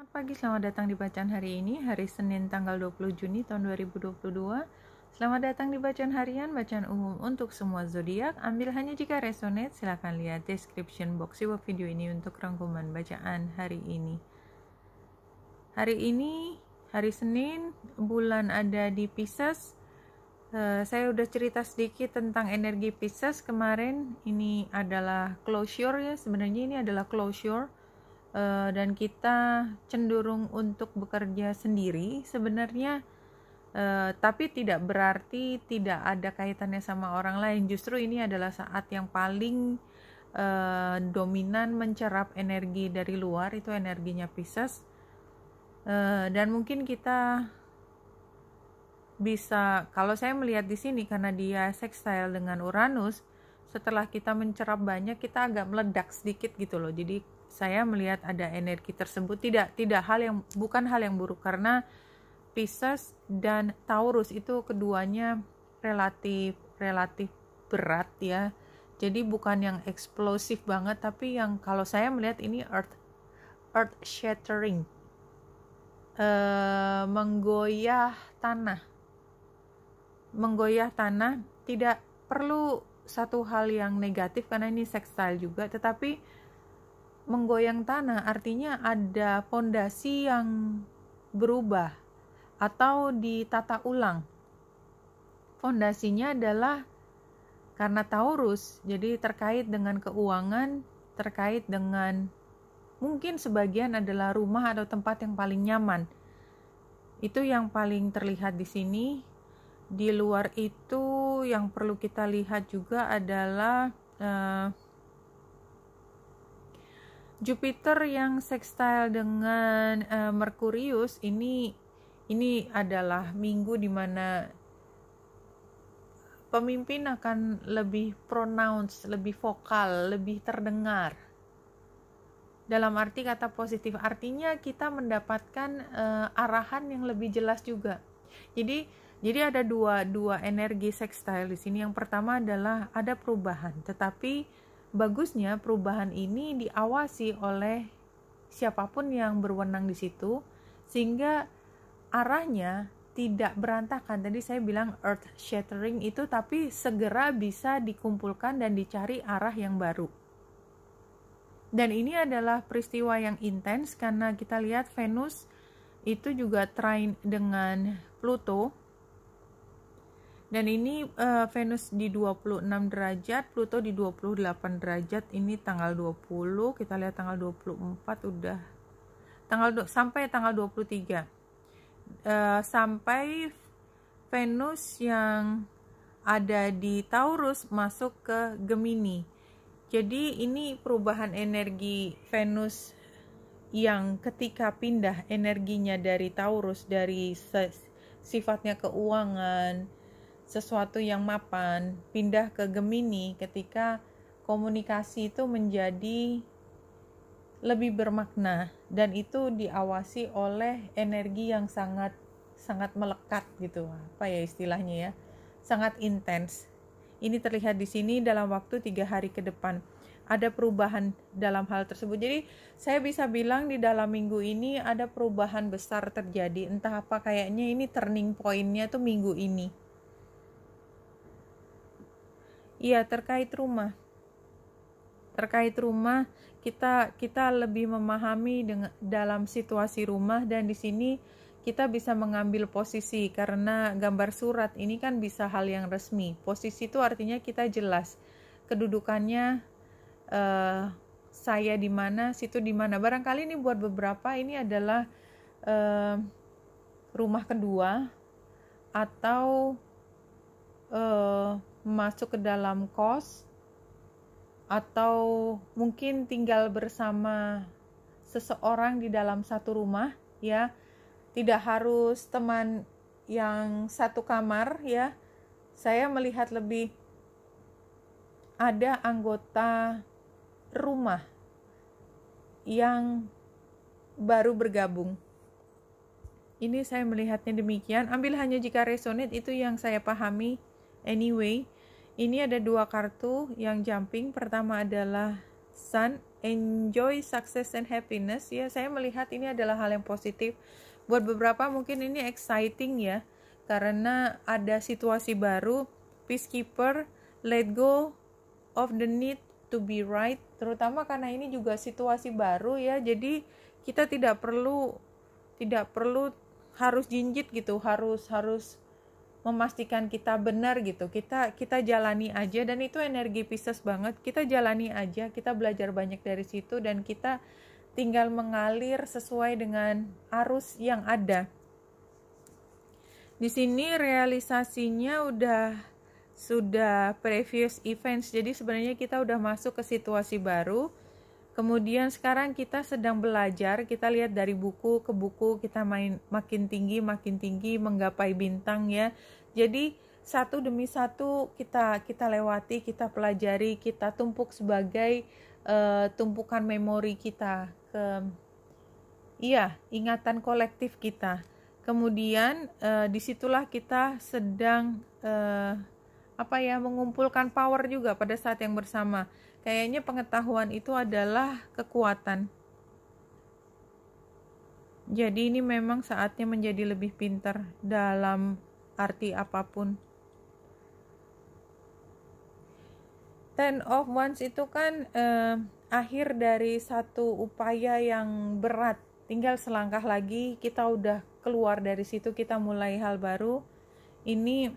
Selamat pagi, selamat datang di bacaan hari ini, hari Senin tanggal 20 Juni tahun 2022. Selamat datang di bacaan harian, bacaan umum untuk semua zodiak. Ambil hanya jika resonate, silakan lihat description box di bawah video ini untuk rangkuman bacaan hari ini. Hari ini, hari Senin, bulan ada di Pisces. Saya udah cerita sedikit tentang energi Pisces kemarin. Ini adalah closure ya, sebenarnya ini adalah closure. Dan kita cenderung untuk bekerja sendiri sebenarnya, tapi tidak berarti tidak ada kaitannya sama orang lain. Justru ini adalah saat yang paling dominan mencerap energi dari luar, itu energinya Pisces. Dan mungkin kita bisa, kalau saya melihat di sini karena dia sextile dengan Uranus, setelah kita mencerap banyak kita agak meledak sedikit gitu loh. Jadi saya melihat ada energi tersebut, bukan hal yang buruk, karena Pisces dan Taurus itu keduanya relatif berat ya. Jadi bukan yang eksplosif banget, tapi yang kalau saya melihat ini earth shattering, menggoyah tanah. Tidak perlu satu hal yang negatif karena ini sextile juga, tetapi menggoyang tanah artinya ada fondasi yang berubah atau ditata ulang. Fondasinya adalah karena Taurus, jadi terkait dengan keuangan, terkait dengan mungkin sebagian adalah rumah atau tempat yang paling nyaman. Itu yang paling terlihat di sini. Di luar itu yang perlu kita lihat juga adalah Jupiter yang sextile dengan Merkurius. Ini adalah minggu di mana pemimpin akan lebih pronounce, lebih vokal, lebih terdengar. Dalam arti kata positif, artinya kita mendapatkan arahan yang lebih jelas juga. Jadi ada dua energi sextile di sini. Yang pertama adalah ada perubahan, tetapi bagusnya perubahan ini diawasi oleh siapapun yang berwenang di situ, sehingga arahnya tidak berantakan. Tadi saya bilang earth shattering itu, tapi segera bisa dikumpulkan dan dicari arah yang baru. Dan ini adalah peristiwa yang intens karena kita lihat Venus itu juga trine dengan Pluto. Dan ini Venus di 26 derajat, Pluto di 28 derajat. Ini tanggal 20, kita lihat tanggal 24 udah. Sampai tanggal 23. Sampai Venus yang ada di Taurus masuk ke Gemini. Jadi ini perubahan energi Venus yang ketika pindah energinya dari Taurus, dari sifatnya keuangan, sesuatu yang mapan, pindah ke Gemini ketika komunikasi itu menjadi lebih bermakna, dan itu diawasi oleh energi yang sangat melekat gitu, apa ya istilahnya ya, sangat intens. Ini terlihat di sini dalam waktu 3 hari ke depan ada perubahan dalam hal tersebut. Jadi saya bisa bilang di dalam minggu ini ada perubahan besar terjadi, entah apa, kayaknya ini turning point-nya tuh minggu ini. Iya, terkait rumah kita lebih memahami dalam situasi rumah, dan di sini kita bisa mengambil posisi karena gambar surat ini kan bisa hal yang resmi. Posisi itu artinya kita jelas kedudukannya, saya di mana, situ di mana. Barangkali ini buat beberapa ini adalah rumah kedua atau masuk ke dalam kos, atau mungkin tinggal bersama seseorang di dalam satu rumah ya. Tidak harus teman yang satu kamar ya. Saya melihat lebih ada anggota rumah yang baru bergabung. Ini saya melihatnya demikian. Ambil hanya jika resonate, itu yang saya pahami. Anyway, ini ada 2 kartu yang jumping. Pertama adalah Sun enjoy success and happiness, ya saya melihat ini adalah hal yang positif. Buat beberapa mungkin ini exciting ya, karena ada situasi baru. Peacekeeper, let go of the need to be right, terutama karena ini juga situasi baru ya, jadi kita tidak perlu harus jinjit gitu, harus memastikan kita benar gitu. Kita jalani aja, dan itu energi Pisces banget. Kita jalani aja, kita belajar banyak dari situ, dan kita tinggal mengalir sesuai dengan arus yang ada. Di sini realisasinya sudah previous events. Jadi sebenarnya kita udah masuk ke situasi baru. Kemudian sekarang kita sedang belajar, kita lihat dari buku ke buku, kita makin tinggi menggapai bintang ya. Jadi satu demi satu kita lewati, kita pelajari, kita tumpuk sebagai tumpukan memori kita, ingatan kolektif kita. Kemudian disitulah kita sedang mengumpulkan power juga pada saat yang bersama. Kayaknya pengetahuan itu adalah kekuatan. Jadi ini memang saatnya menjadi lebih pintar dalam arti apapun. Ten of Wands itu kan akhir dari satu upaya yang berat. Tinggal selangkah lagi kita udah keluar dari situ, kita mulai hal baru. Ini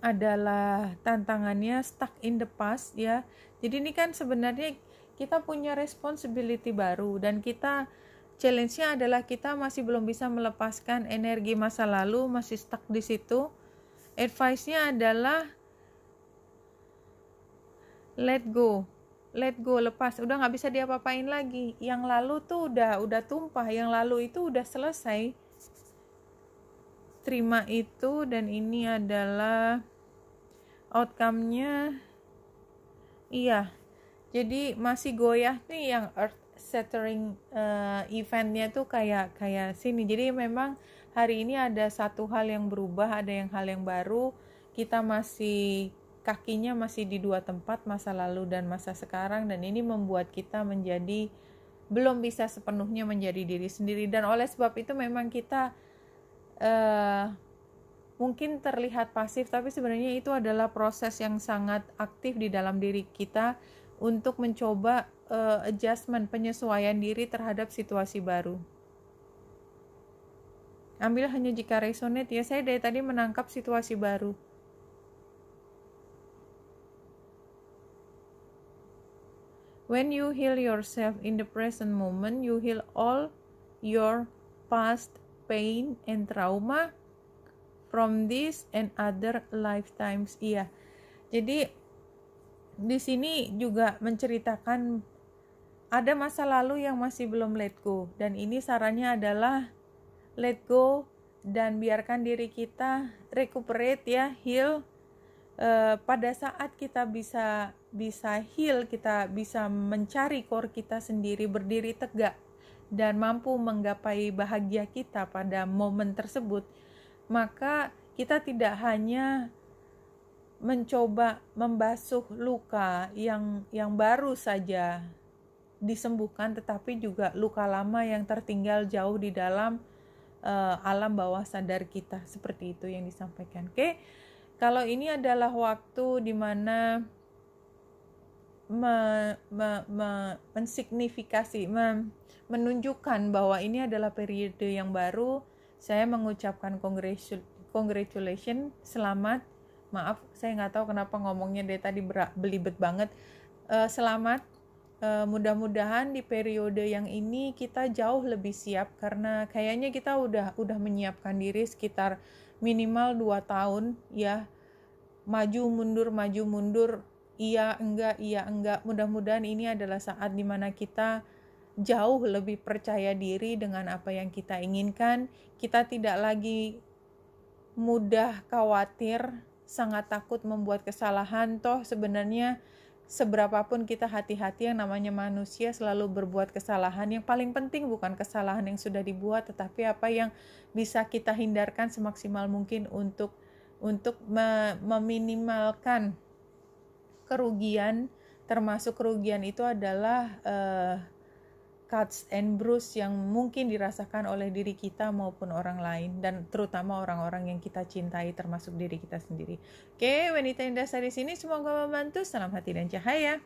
adalah tantangannya stuck in the past ya. Jadi ini kan sebenarnya kita punya responsibility baru, dan kita challenge-nya adalah kita masih belum bisa melepaskan energi masa lalu, masih stuck di situ. Advice-nya adalah let go, lepas, udah nggak bisa diapa-apain lagi. Yang lalu tuh udah tumpah, yang lalu itu udah selesai. Terima itu, dan ini adalah outcome-nya. Iya, jadi masih goyah nih yang earth shattering event-nya tuh kayak sini. Jadi memang hari ini ada satu hal yang berubah, ada hal yang baru. Kita kakinya masih di dua tempat, masa lalu dan masa sekarang, dan ini membuat kita menjadi belum bisa sepenuhnya menjadi diri sendiri. Dan oleh sebab itu memang kita mungkin terlihat pasif, tapi sebenarnya itu adalah proses yang sangat aktif di dalam diri kita untuk mencoba adjustment, penyesuaian diri terhadap situasi baru. Ambil hanya jika resonate ya. Saya dari tadi menangkap situasi baru. When you heal yourself in the present moment, you heal all your past pain and trauma from this and other lifetimes. Iya. Jadi di sini juga menceritakan ada masa lalu yang masih belum let go, dan ini sarannya adalah let go dan biarkan diri kita recuperate ya, heal. Pada saat kita bisa heal, kita bisa mencari core kita sendiri, berdiri tegak dan mampu menggapai bahagia kita pada momen tersebut, maka kita tidak hanya mencoba membasuh luka yang baru saja disembuhkan, tetapi juga luka lama yang tertinggal jauh di dalam alam bawah sadar kita. Seperti itu yang disampaikan. Oke. Kalau ini adalah waktu di mana mensignifikasi, menunjukkan bahwa ini adalah periode yang baru. Saya mengucapkan congratulations, selamat. Maaf, saya nggak tahu kenapa ngomongnya dari tadi belibet banget. Selamat. Mudah-mudahan di periode yang ini kita jauh lebih siap, karena kayaknya kita udah menyiapkan diri sekitar minimal 2 tahun ya, maju mundur, iya enggak. Mudah-mudahan ini adalah saat dimana kita jauh lebih percaya diri dengan apa yang kita inginkan. Kita tidak lagi mudah khawatir, sangat takut membuat kesalahan. Toh sebenarnya seberapapun kita hati-hati, yang namanya manusia selalu berbuat kesalahan. Yang paling penting bukan kesalahan yang sudah dibuat, tetapi apa yang bisa kita hindarkan semaksimal mungkin untuk meminimalkan kerugian termasuk kerugian itu adalah cuts and bruise yang mungkin dirasakan oleh diri kita maupun orang lain, dan terutama orang-orang yang kita cintai termasuk diri kita sendiri. Oke, Wanita Indah dari sini semoga membantu. Salam hati dan cahaya.